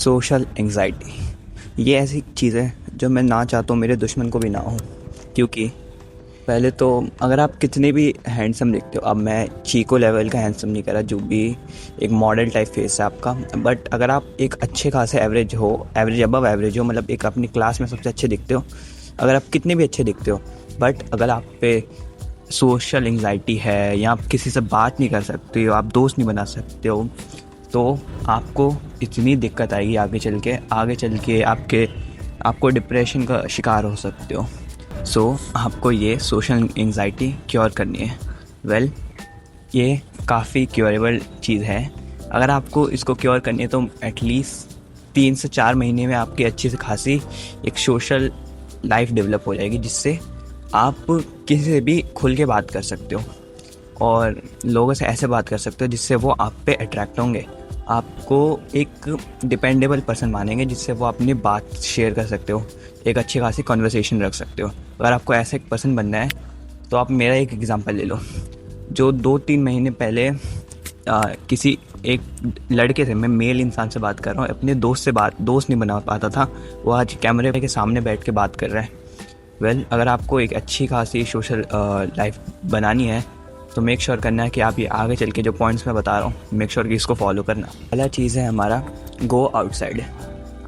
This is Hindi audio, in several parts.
सोशल एंग्जाइटी ये ऐसी चीज़ है जो मैं ना चाहता हूँ मेरे दुश्मन को भी ना हो। क्योंकि पहले तो अगर आप कितने भी हैंडसम दिखते हो, अब मैं चीको लेवल का हैंडसम नहीं करा, जो भी एक मॉडल टाइप फेस है आपका, बट अगर आप एक अच्छे खासे एवरेज हो, एवरेज अबव एवरेज हो, मतलब एक अपनी क्लास में सबसे अच्छे दिखते हो, अगर आप कितने भी अच्छे दिखते हो, बट अगर आप पे सोशल एंग्जाइटी है या आप किसी से बात नहीं कर सकते हो, आप दोस्त नहीं बना सकते हो, तो आपको इतनी दिक्कत आएगी आगे चल के आपको डिप्रेशन का शिकार हो सकते हो। आपको ये सोशल एंग्जाइटी क्योर करनी है। ये काफ़ी क्योरेबल चीज़ है। अगर आपको इसको क्योर करनी है तो एटलीस्ट 3 से 4 महीने में आपकी अच्छी से खासी एक सोशल लाइफ डेवलप हो जाएगी, जिससे आप किसी से भी खुल के बात कर सकते हो और लोगों से ऐसे बात कर सकते हो जिससे वो आप पे अट्रैक्ट होंगे, आपको एक डिपेंडेबल पर्सन मानेंगे, जिससे वो अपनी बात शेयर कर सकते हो, एक अच्छी खासी कन्वर्सेशन रख सकते हो। अगर आपको ऐसा एक पर्सन बनना है तो आप मेरा एक एग्ज़ाम्पल ले लो। जो 2-3 महीने पहले किसी एक लड़के से, मैं मेल इंसान से बात कर रहा हूँ, अपने दोस्त नहीं बना पाता था, वो आज कैमरे के सामने बैठ के बात कर रहा है। अगर आपको एक अच्छी खासी सोशल लाइफ बनानी है तो मेक श्योर करना है कि आप ये आगे चल के जो पॉइंट्स मैं बता रहा हूँ, मेक श्योर कि इसको फॉलो करना। पहला चीज़ है हमारा गो आउटसाइड।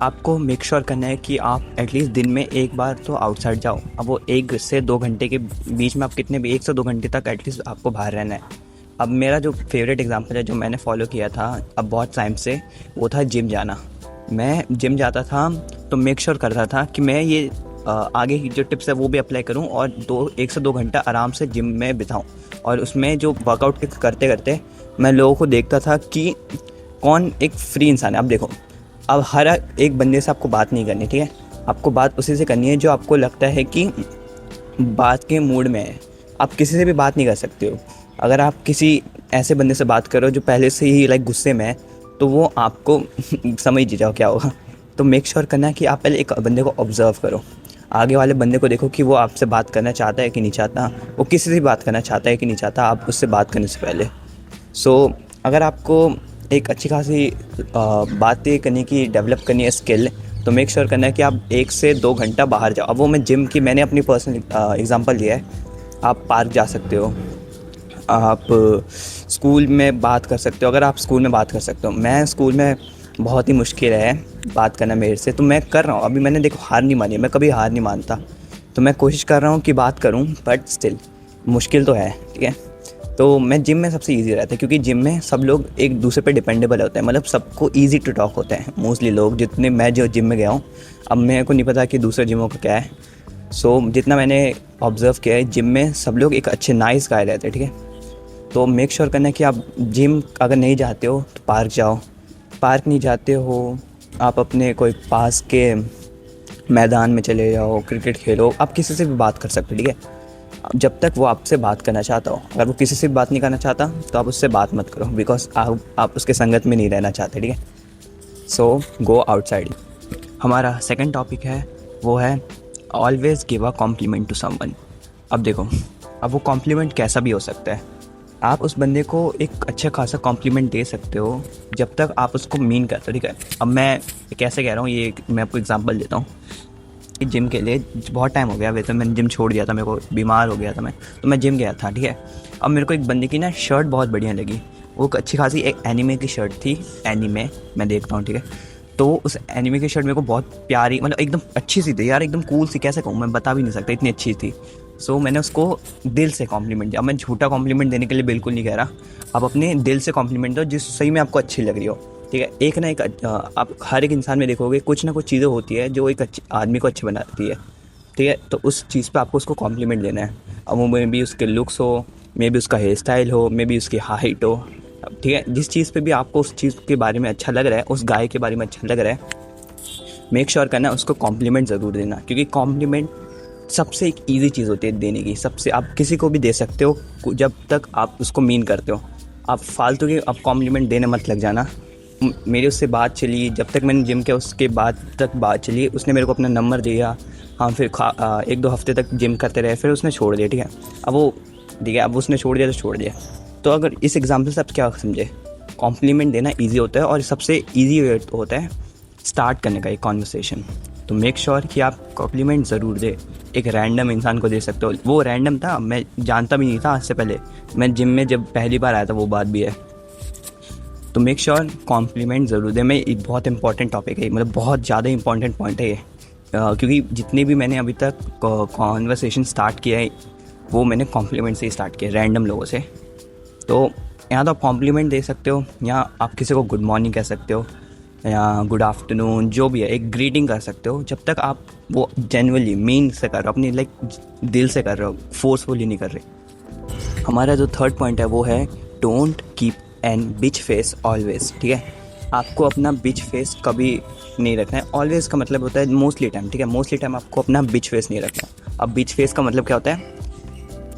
आपको मेक श्योर करना है कि आप एटलीस्ट दिन में एक बार तो आउटसाइड जाओ। अब वो 1 से 2 घंटे के बीच में आप कितने भी 1 से 2 घंटे तक एटलीस्ट आपको बाहर रहना है। अब मेरा जो फेवरेट एग्जांपल है, जो मैंने फॉलो किया था अब बहुत टाइम से, वो था जिम जाना। मैं जिम जाता था तो मेक श्योर करता था कि मैं ये आगे की जो टिप्स है वो भी अप्लाई करूं और 1 से 2 घंटा आराम से जिम में बिताऊं। और उसमें जो वर्कआउट करते करते मैं लोगों को देखता था कि कौन एक फ्री इंसान है। अब देखो, अब हर एक बंदे से आपको बात नहीं करनी, ठीक है? आपको बात उसी से करनी है जो आपको लगता है कि बात के मूड में है। आप किसी से भी बात नहीं कर सकते हो। अगर आप किसी ऐसे बंदे से बात करो जो पहले से ही लाइक गुस्से में है, तो वो आपको समझ ही जाओ क्या होगा। तो मेक श्योर करना है कि आप पहले एक बंदे को ऑब्जर्व करो, आगे वाले बंदे को देखो कि वो आपसे बात करना चाहता है कि नहीं चाहता, वो किसी से बात करना चाहता है कि नहीं चाहता, आप उससे बात करने से पहले। अगर आपको एक अच्छी खासी बातें करने की डेवलप करनी है स्किल, तो मेक श्योर करना है कि आप 1 से 2 घंटा बाहर जाओ। अब वो मैं जिम की मैंने अपनी पर्सनल एग्जांपल दिया है। आप पार्क जा सकते हो, आप स्कूल में बात कर सकते हो, अगर आप स्कूल में बात कर सकते हो। मैं स्कूल में बहुत ही मुश्किल है बात करना मेरे से, तो मैं कर रहा हूँ। अभी मैंने देखो हार नहीं मानी, मैं कभी हार नहीं मानता, तो मैं कोशिश कर रहा हूँ कि बात करूँ, बट स्टिल मुश्किल तो है, ठीक है? तो मैं जिम में सबसे इजी रहता है, क्योंकि जिम में सब लोग एक दूसरे पे डिपेंडेबल होते हैं, मतलब सबको इजी टू टॉक होते हैं मोस्टली लोग, जितने मैं जो जिम में गया हूँ। अब मेरे को नहीं पता कि दूसरे जिमों का क्या है। जितना मैंने ऑब्ज़र्व किया है, जिम में सब लोग एक अच्छे नाइस गाय रहते हैं, ठीक है? तो मेक श्योर करना है कि आप जिम अगर नहीं जाते हो तो पार्क जाओ, पार्क नहीं जाते हो आप अपने कोई पास के मैदान में चले जाओ, क्रिकेट खेलो। आप किसी से भी बात कर सकते हो, ठीक है? जब तक वो आपसे बात करना चाहता हो। अगर वो किसी से भी बात नहीं करना चाहता तो आप उससे बात मत करो, बिकॉज आप उसके संगत में नहीं रहना चाहते, ठीक है? Go outside. हमारा सेकंड टॉपिक है, वो है always give a compliment to someone. अब देखो, अब वो कॉम्प्लीमेंट कैसा भी हो सकता है। आप उस बंदे को एक अच्छा खासा कॉम्प्लीमेंट दे सकते हो जब तक आप उसको मीन करते हो, ठीक है? अब मैं कैसे कह रहा हूँ, ये मैं आपको एग्जांपल देता हूँ। जिम के लिए बहुत टाइम हो गया, वैसे मैंने जिम छोड़ दिया था, मेरे को बीमार हो गया था मैं, तो मैं जिम गया था, ठीक है? अब मेरे को एक बंदे की ना शर्ट बहुत बढ़िया लगी। वो अच्छी खासी एक एनीमे की शर्ट थी, एनीमे मैं देखता हूँ, ठीक है? तो उस एनीमे की शर्ट मेरे को बहुत प्यारी, मतलब एकदम अच्छी सी थी यार, एकदम कूल सी, कैसे कहूँ, मैं बता भी नहीं सकता, इतनी अच्छी थी। मैंने उसको दिल से कॉम्प्लीमेंट दिया। अब मैं झूठा कॉम्प्लीमेंट देने के लिए बिल्कुल नहीं कह रहा, आप अपने दिल से कॉम्प्लीमेंट दो जिस सही में आपको अच्छी लग रही हो, ठीक है? एक ना एक आप हर एक इंसान में देखोगे कुछ ना कुछ चीज़ें होती है जो एक अच्छे आदमी को अच्छे बनाती है, ठीक है? तो उस चीज़ पे आपको उसको कॉम्प्लीमेंट देना है। अब वो मे बी उसके लुक्स हो, मे बी उसका हेयर स्टाइल हो, मे बी उसकी हाइट हो, ठीक है? जिस चीज़ पे भी आपको उस चीज़ के बारे में अच्छा लग रहा है, उस गाय के बारे में अच्छा लग रहा है, मेक श्योर करना उसको कॉम्प्लीमेंट ज़रूर देना। क्योंकि कॉम्प्लीमेंट सबसे एक ईजी चीज़ होती है देने की। सबसे आप किसी को भी दे सकते हो जब तक आप उसको मीन करते हो। आप फालतू के आप कॉम्प्लीमेंट देने मत लग जाना। मेरी उससे बात चली, जब तक मैंने जिम किया उसके बाद तक बात चली, उसने मेरे को अपना नंबर दिया, हम फिर 1-2 हफ्ते तक जिम करते रहे, फिर उसने छोड़ दिया, ठीक है? अब उसने छोड़ दिया तो छोड़ दिया। तो अगर इस एग्जाम्पल से आप क्या समझे, कॉम्प्लीमेंट देना ईजी होता है और सबसे ईजी वे होता है स्टार्ट करने का एक कॉन्वर्सेशन, तो मेक श्योर कि आप कॉम्प्लीमेंट ज़रूर दे। एक रैंडम इंसान को दे सकते हो, वो रैंडम था, मैं जानता भी नहीं था आज से पहले, मैं जिम में जब पहली बार आया था, वो बात भी है। तो मेक श्योर कॉम्प्लीमेंट ज़रूर दे। मैं एक बहुत इंपॉर्टेंट टॉपिक है, मतलब बहुत ज़्यादा इंपॉर्टेंट पॉइंट है ये, क्योंकि जितने भी मैंने अभी तक कॉन्वर्सेशन स्टार्ट किया है वो मैंने कॉम्प्लीमेंट से ही स्टार्ट किया, रैंडम लोगों से। तो यहाँ तो आप कॉम्प्लीमेंट दे सकते हो, या आप किसी को गुड मॉर्निंग कह सकते हो, या गुड आफ्टरनून, जो भी है, एक ग्रीटिंग कर सकते हो, जब तक आप वो जेन्युइनली मीन से कर रहे हो, अपनी लाइक दिल से कर रहे हो, फोर्सफुली नहीं कर रहे। हमारा जो थर्ड पॉइंट है वो है don't keep an bitch face always. ठीक है, आपको अपना बिच फेस कभी नहीं रखना है। ऑलवेज का मतलब होता है मोस्टली टाइम। ठीक है, मोस्टली टाइम आपको अपना बिच फेस नहीं रखना। अब बिच फेस का मतलब क्या होता है?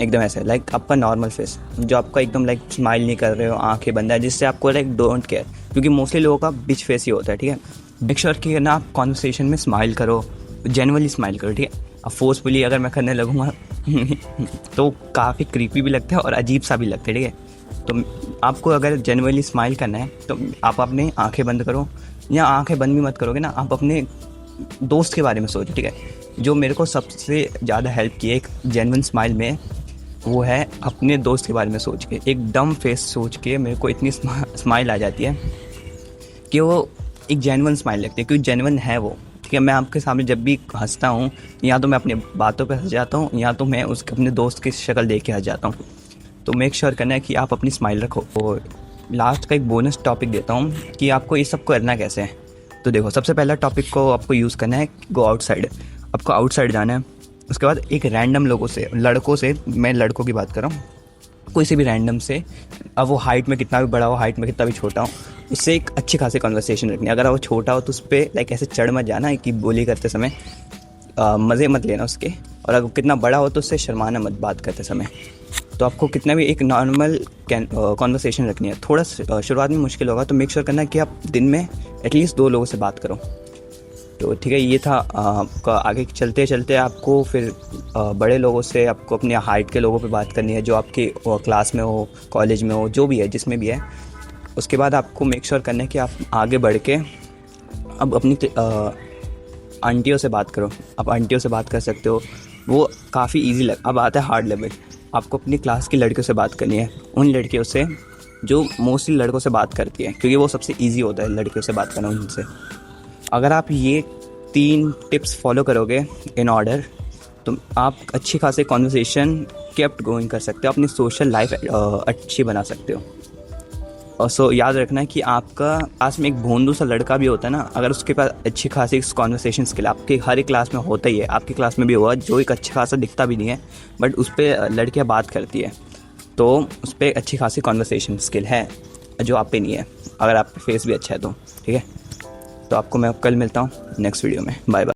एकदम ऐसे लाइक आपका नॉर्मल फेस, जो आपका एकदम लाइक स्माइल नहीं कर रहे हो, आंखें बंद है, जिससे आपको लाइक डोंट केयर, क्योंकि मोस्टली लोगों का बिच फेस ही होता है। ठीक है, मेक श्योर कि ना आप कॉन्वर्सेशन में स्माइल करो, जेन्युइनली स्माइल करो। ठीक है, अब फोर्सफुली अगर मैं करने लगूँगा तो काफ़ी क्रीपी भी लगता है और अजीब सा भी लगता है। ठीक है, तो आपको अगर जेन्युइनली स्माइल करना है तो आप अपने आंखें बंद करो, या आंखें बंद भी मत करोगे ना, आप अपने दोस्त के बारे में सोचो। ठीक है, जो मेरे को सबसे ज़्यादा हेल्प की है एक जेन्युइन स्माइल में, वो है अपने दोस्त के बारे में सोच के, एक डम फेस सोच के मेरे को इतनी स्माइल आ जाती है कि वो एक जेन्युइन स्माइल लगती है, क्योंकि जेन्युइन है वो। ठीक है, मैं आपके सामने जब भी हंसता हूँ, या तो मैं अपनी बातों पे हंस जाता हूँ, या तो मैं उसके अपने दोस्त की शक्ल देख के हंस जाता हूँ। तो मेक श्योर करना है कि आप अपनी स्माइल रखो। और लास्ट का एक बोनस टॉपिक देता हूँ कि आपको ये सब करना कैसे है। तो देखो, सबसे पहला टॉपिक को आपको यूज़ करना है, गो आउटसाइड। आपको आउटसाइड जाना है। उसके बाद एक रैंडम लोगों से, लड़कों से, मैं लड़कों की बात कर रहा हूँ, कोई से भी रैंडम से, अब वो हाइट में कितना भी बड़ा हो, हाइट में कितना भी छोटा हो, उससे एक अच्छी खासी कन्वर्सेशन रखनी है। अगर वो छोटा हो तो उस पर लाइक ऐसे चढ़ मत जाना है कि बोली करते समय मज़े मत लेना उसके, और अगर कितना बड़ा हो तो उससे शर्माना मत बात करते समय। तो आपको कितना भी एक नॉर्मल कॉन्वर्सेशन रखनी है। थोड़ा शुरुआत में मुश्किल होगा, तो मेक श्योर करना कि आप दिन में एटलीस्ट 2 लोगों से बात करो। तो ठीक है, ये था आपका। आगे चलते चलते आपको फिर बड़े लोगों से, आपको अपने हाइट के लोगों पे बात करनी है, जो आपके क्लास में हो, कॉलेज में हो, जो भी है, जिसमें भी है। उसके बाद आपको मेक श्योर करना है कि आप आगे बढ़ के अब अपनी आंटियों से बात करो। आप आंटियों से बात कर सकते हो, वो काफ़ी ईजी अब आता है हार्ड लेवल। आपको अपनी क्लास की लड़कियों से बात करनी है, उन लड़कियों से जो मोस्टली लड़कों से बात करती है, क्योंकि वो सबसे ईजी होता है लड़कियों से बात करना उनसे। अगर आप ये 3 टिप्स फॉलो करोगे इन ऑर्डर, तो आप अच्छी खासी कॉन्वर्सेशन केप्ट गोइंग कर सकते हो, अपनी सोशल लाइफ अच्छी बना सकते हो। और सो याद रखना कि आपका क्लास में एक भोंदू सा लड़का भी होता है ना, अगर उसके पास अच्छी खासी कॉन्वर्सेशन स्किल, आपके हर एक क्लास में होता ही है, आपकी क्लास में भी हुआ, जो एक अच्छा खासा दिखता भी नहीं है बट उस पर लड़कियाँ बात करती है, तो उस पर अच्छी खासी कॉन्वर्सेशन स्किल है जो आप पे नहीं है, अगर आप पे फेस भी अच्छा है तो। ठीक है, तो आपको मैं कल मिलता हूँ नेक्स्ट वीडियो में। Bye bye.